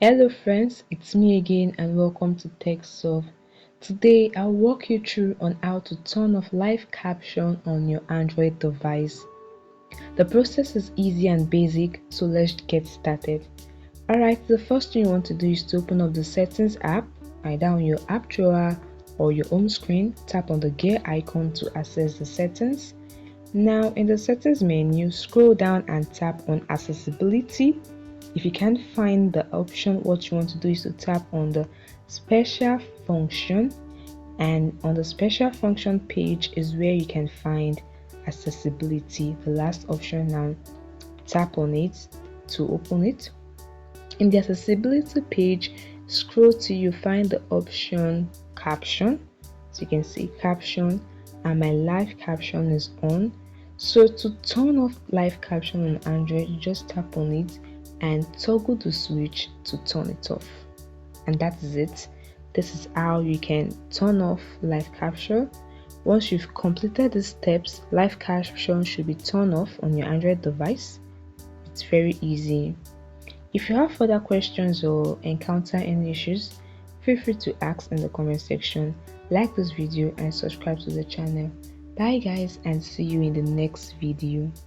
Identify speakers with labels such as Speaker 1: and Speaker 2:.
Speaker 1: Hello friends, it's me again and welcome to TechSolve. Today I'll walk you through on how to turn off live caption on your Android device. The process is easy and basic, so let's get started. Alright, the first thing you want to do is to open up the settings app, either on your app drawer or your home screen. Tap on the gear icon to access the settings. Now in the settings menu, scroll down and tap on accessibility. If you can't find the option, what you want to do is to tap on the special function, and on the special function page is where you can find accessibility, the last option. Now tap on it to open it. In the accessibility page, scroll till you find the option caption. So you can see caption and my live caption is on. So to turn off live caption on Android, you just tap on it and toggle the switch to turn it off, and that is it. This is how you can turn off live caption. Once you've completed these steps, live caption should be turned off on your Android device. It's very easy. If you have further questions or encounter any issues, feel free to ask in the comment section. Like this video and subscribe to the channel. Bye guys, and see you in the next video.